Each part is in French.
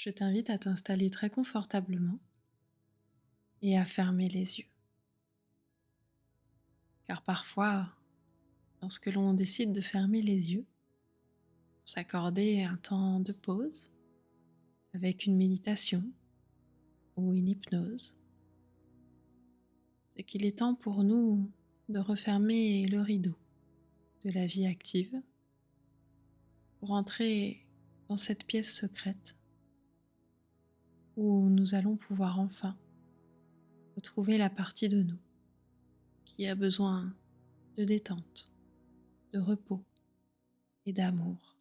je t'invite à t'installer très confortablement et à fermer les yeux. Car parfois, lorsque l'on décide de fermer les yeux, pour s'accorder un temps de pause avec une méditation ou une hypnose, c'est qu'il est temps pour nous de refermer le rideau de la vie active pour entrer dans cette pièce secrète où nous allons pouvoir enfin retrouver la partie de nous qui a besoin de détente, de repos et d'amour.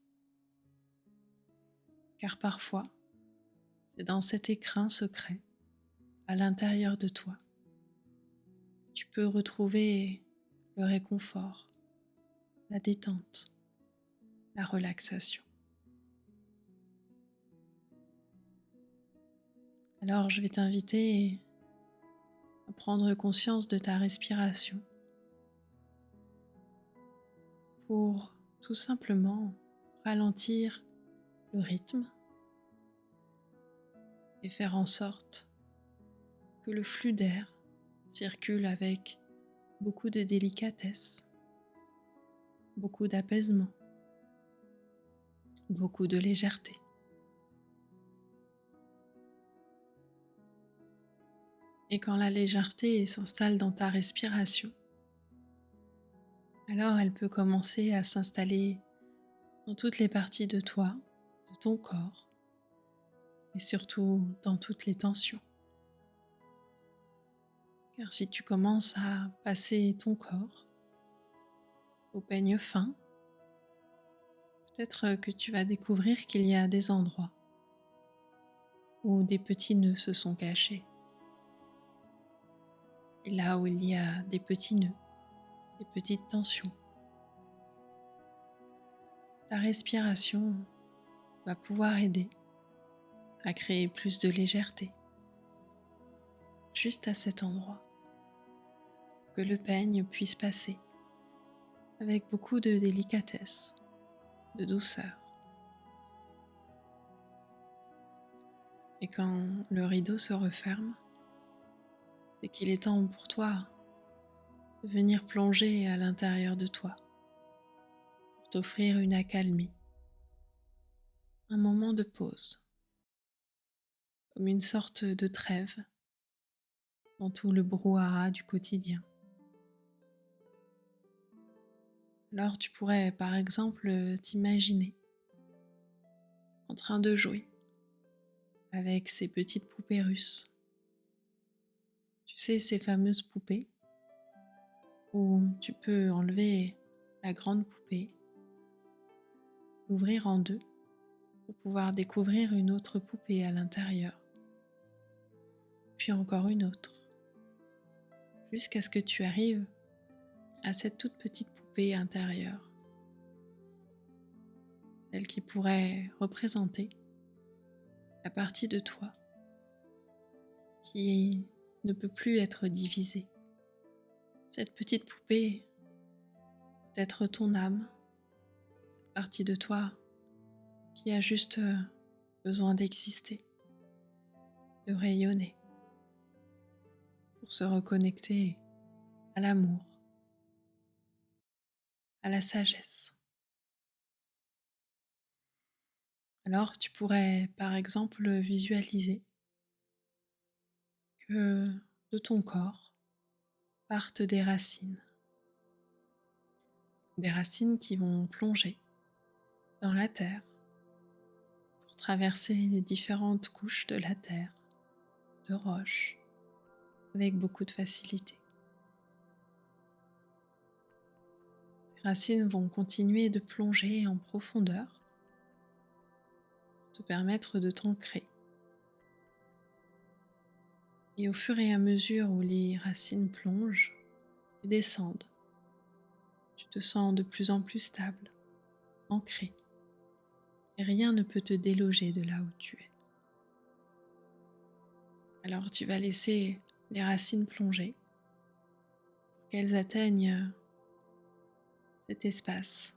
Car parfois, c'est dans cet écrin secret, à l'intérieur de toi, tu peux retrouver le réconfort, la détente, la relaxation. Alors je vais t'inviter à prendre conscience de ta respiration pour tout simplement ralentir le rythme et faire en sorte que le flux d'air circule avec beaucoup de délicatesse, beaucoup d'apaisement, beaucoup de légèreté. Et quand la légèreté s'installe dans ta respiration, alors elle peut commencer à s'installer dans toutes les parties de toi, de ton corps, et surtout dans toutes les tensions. Car si tu commences à passer ton corps au peigne fin, peut-être que tu vas découvrir qu'il y a des endroits où des petits nœuds se sont cachés. Et là où il y a des petits nœuds, des petites tensions, ta respiration va pouvoir aider à créer plus de légèreté juste à cet endroit, que le peigne puisse passer avec beaucoup de délicatesse, de douceur. Et quand le rideau se referme, c'est qu'il est temps pour toi de venir plonger à l'intérieur de toi, pour t'offrir une accalmie, un moment de pause, comme une sorte de trêve dans tout le brouhaha du quotidien. Alors tu pourrais par exemple t'imaginer en train de jouer avec ces petites poupées russes. Tu sais, ces fameuses poupées où tu peux enlever la grande poupée, l'ouvrir en deux pour pouvoir découvrir une autre poupée à l'intérieur, puis encore une autre, jusqu'à ce que tu arrives à cette toute petite poupée intérieure, celle qui pourrait représenter la partie de toi qui ne peut plus être divisée. Cette petite poupée peut être ton âme, cette partie de toi qui a juste besoin d'exister, de rayonner, pour se reconnecter à l'amour, à la sagesse. Alors tu pourrais par exemple visualiser que de ton corps partent des racines qui vont plonger dans la terre pour traverser les différentes couches de la terre, de roches, avec beaucoup de facilité. Ces racines vont continuer de plonger en profondeur, te permettre de t'ancrer. Et au fur et à mesure où les racines plongent et descendent, tu te sens de plus en plus stable, ancré, et rien ne peut te déloger de là où tu es. Alors tu vas laisser les racines plonger pour qu'elles atteignent cet espace,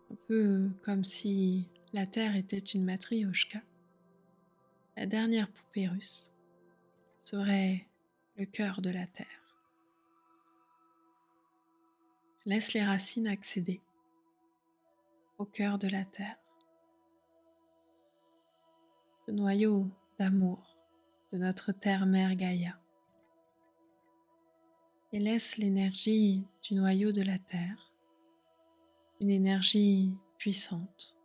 un peu comme si la terre était une matrioshka la dernière poupée russe serait le cœur de la terre. Laisse les racines accéder au cœur de la terre, ce noyau d'amour de notre terre-mère Gaïa, et laisse l'énergie du noyau de la terre, une énergie puissante,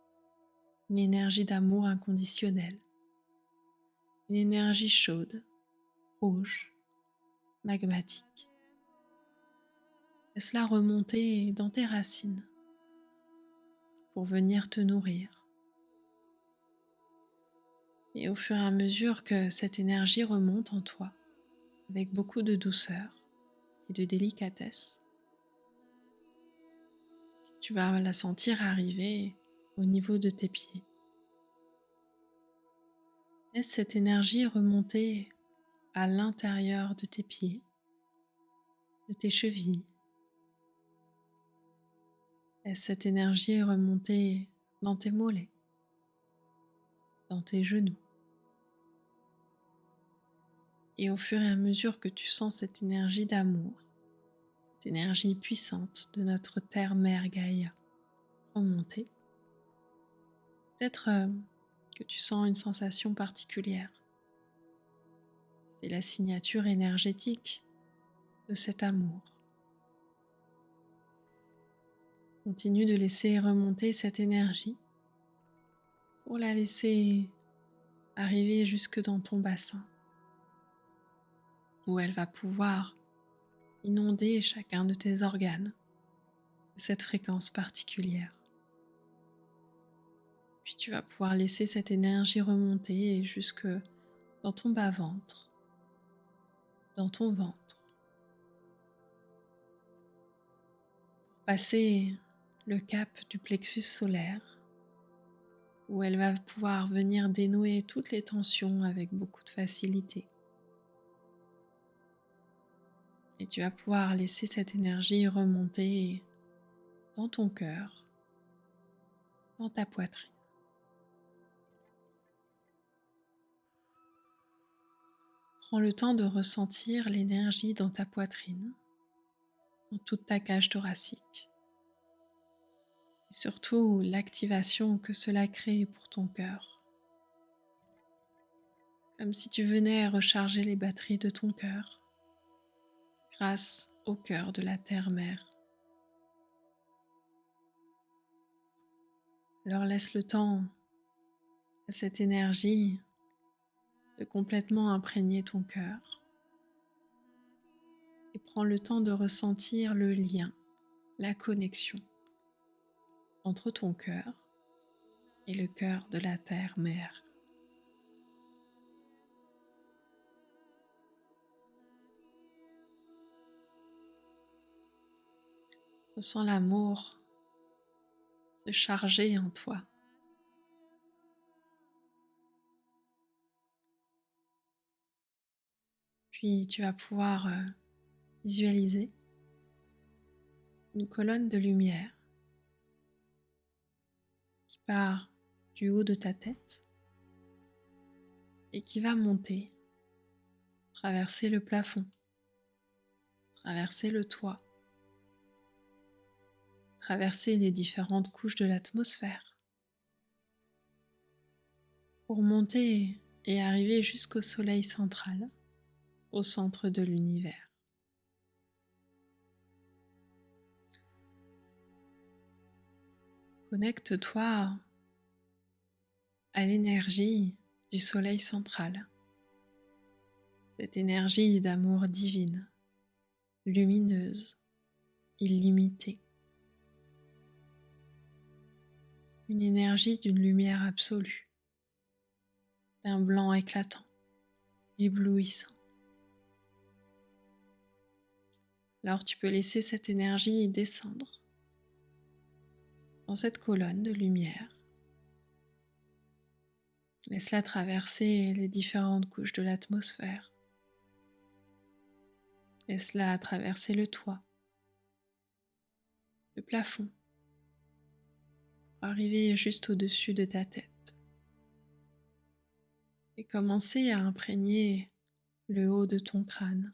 une énergie d'amour inconditionnel, une énergie chaude, rouge, magmatique. Laisse-la remonter dans tes racines pour venir te nourrir. Et au fur et à mesure que cette énergie remonte en toi, avec beaucoup de douceur et de délicatesse, tu vas la sentir arriver au niveau de tes pieds. Laisse cette énergie remonter à l'intérieur de tes pieds, de tes chevilles. Laisse cette énergie remonter dans tes mollets, dans tes genoux. Et au fur et à mesure que tu sens cette énergie d'amour, cette énergie puissante de notre terre-mère Gaïa remonter, peut-être que tu sens une sensation particulière. C'est la signature énergétique de cet amour. Continue de laisser remonter cette énergie pour la laisser arriver jusque dans ton bassin, où elle va pouvoir inonder chacun de tes organes de cette fréquence particulière. Puis tu vas pouvoir laisser cette énergie remonter jusque dans ton bas-ventre, dans ton ventre, pour passer le cap du plexus solaire, où elle va pouvoir venir dénouer toutes les tensions avec beaucoup de facilité. Et tu vas pouvoir laisser cette énergie remonter dans ton cœur, dans ta poitrine. Prends le temps de ressentir l'énergie dans ta poitrine, dans toute ta cage thoracique. Et surtout l'activation que cela crée pour ton cœur. Comme si tu venais recharger les batteries de ton cœur grâce au cœur de la terre-mère. Alors laisse le temps à cette énergie de complètement imprégner ton cœur et prends le temps de ressentir le lien, la connexion entre ton cœur et le cœur de la terre-mère. Ressens l'amour se charger en toi. Puis tu vas pouvoir visualiser une colonne de lumière qui part du haut de ta tête et qui va monter, traverser le plafond, traverser le toit, traverser les différentes couches de l'atmosphère pour monter et arriver jusqu'au soleil central, au centre de l'univers. Connecte-toi à l'énergie du soleil central, cette énergie d'amour divine, lumineuse, illimitée. Une énergie d'une lumière absolue, d'un blanc éclatant, éblouissant. Alors tu peux laisser cette énergie descendre dans cette colonne de lumière. Laisse-la traverser les différentes couches de l'atmosphère. Laisse-la traverser le toit, le plafond, pour arriver juste au-dessus de ta tête. et commencer à imprégner le haut de ton crâne.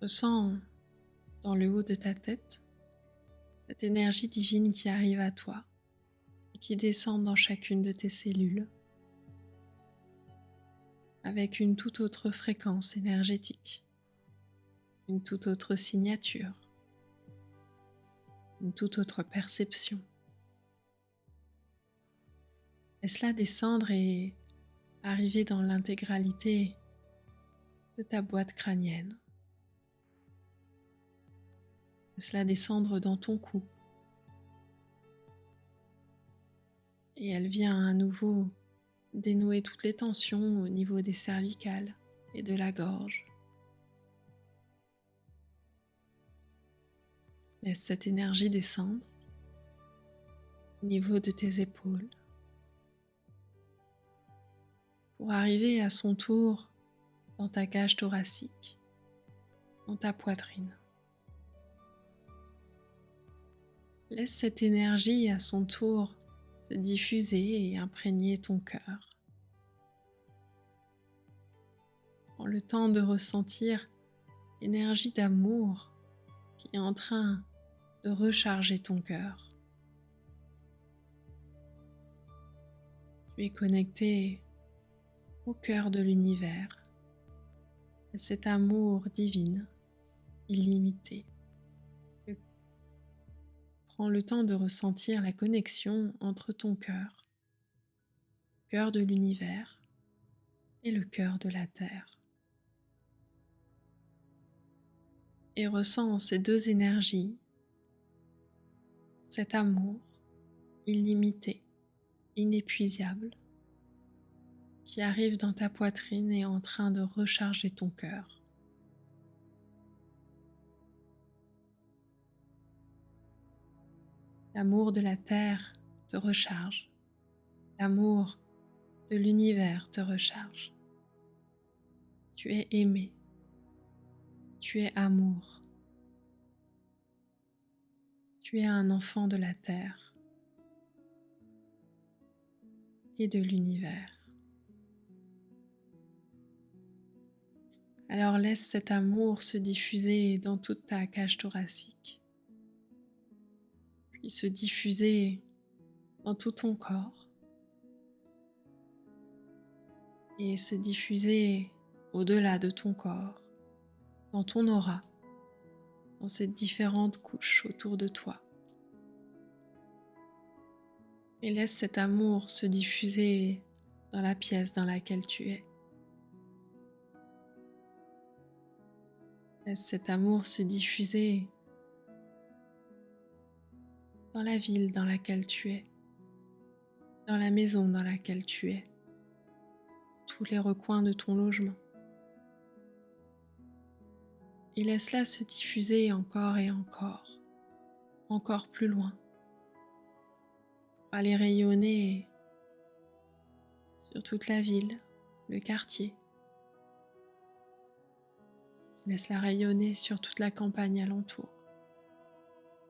Ressens dans le haut de ta tête cette énergie divine qui arrive à toi et qui descend dans chacune de tes cellules avec une toute autre fréquence énergétique, une toute autre signature, une toute autre perception. Laisse-la descendre et arriver dans l'intégralité de ta boîte crânienne. Laisse-la descendre dans ton cou. Et elle vient à nouveau dénouer toutes les tensions au niveau des cervicales et de la gorge. Laisse cette énergie descendre au niveau de tes épaules pour arriver à son tour dans ta cage thoracique, dans ta poitrine. Laisse cette énergie à son tour se diffuser et imprégner ton cœur. Prends le temps de ressentir l'énergie d'amour qui est en train de recharger ton cœur. Tu es connecté au cœur de l'univers, à cet amour divin, illimité. Prends le temps de ressentir la connexion entre ton cœur, le cœur de l'univers et le cœur de la terre. Et ressens ces deux énergies, cet amour illimité, inépuisable, qui arrive dans ta poitrine et est en train de recharger ton cœur. L'amour de la terre te recharge, l'amour de l'univers te recharge. Tu es aimé, tu es amour, tu es un enfant de la terre et de l'univers. Alors laisse cet amour se diffuser dans toute ta cage thoracique, puis se diffuser dans tout ton corps et se diffuser au-delà de ton corps, dans ton aura, dans ces différentes couches autour de toi. Et laisse cet amour se diffuser dans la pièce dans laquelle tu es. Laisse cet amour se diffuser dans la ville dans laquelle tu es, dans la maison dans laquelle tu es, tous les recoins de ton logement. Et laisse-la se diffuser encore et encore plus loin, pour aller rayonner sur toute la ville, le quartier. Laisse-la rayonner sur toute la campagne alentour,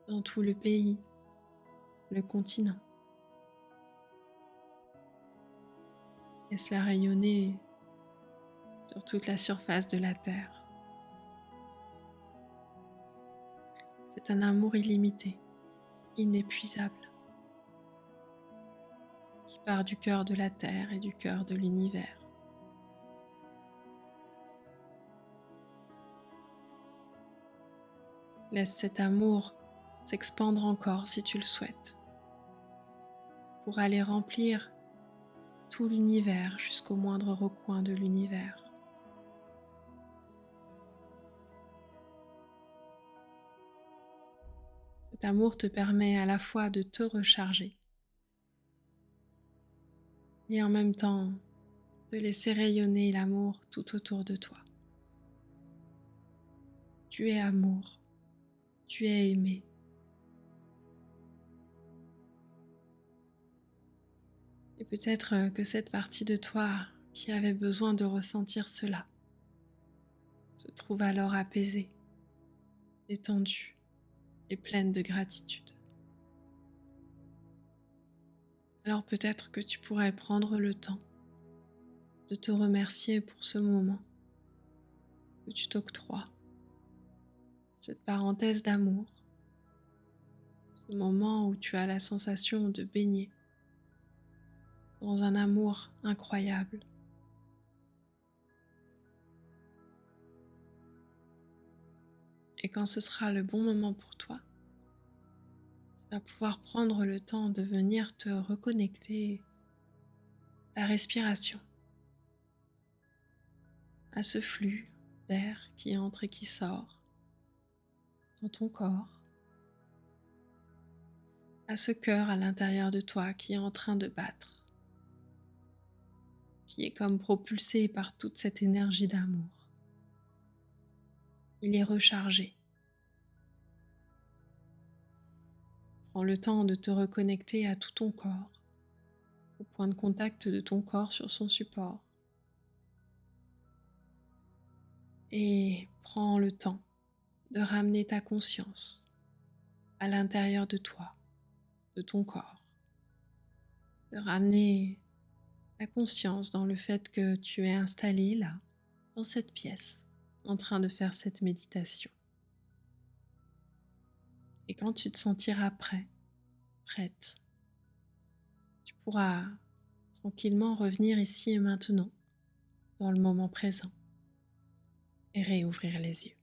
dans tout le pays, le continent. Laisse-la rayonner sur toute la surface de la terre. C'est un amour illimité, inépuisable, qui part du cœur de la terre et du cœur de l'univers. Laisse cet amour s'expandre encore si tu le souhaites, pour aller remplir tout l'univers jusqu'au moindre recoin de l'univers. Cet amour te permet à la fois de te recharger et en même temps de laisser rayonner l'amour tout autour de toi. Tu es amour, tu es aimé. Et peut-être que cette partie de toi qui avait besoin de ressentir cela se trouve alors apaisée, détendue et pleine de gratitude. Alors peut-être que tu pourrais prendre le temps de te remercier pour ce moment que tu t'octroies, cette parenthèse d'amour, ce moment où tu as la sensation de baigner dans un amour incroyable. Et quand ce sera le bon moment pour toi, tu vas pouvoir prendre le temps de venir te reconnecter à ta respiration, à ce flux d'air qui entre et qui sort dans ton corps, à ce cœur à l'intérieur de toi qui est en train de battre, qui est comme propulsé par toute cette énergie d'amour. Il est rechargé. Prends le temps de te reconnecter à tout ton corps, au point de contact de ton corps sur son support. Et prends le temps de ramener ta conscience à l'intérieur de toi, de ton corps, de ramener ta conscience dans le fait que tu es installé là, dans cette pièce, en train de faire cette méditation. Et quand tu te sentiras prêt, prête, tu pourras tranquillement revenir ici et maintenant, dans le moment présent, et réouvrir les yeux.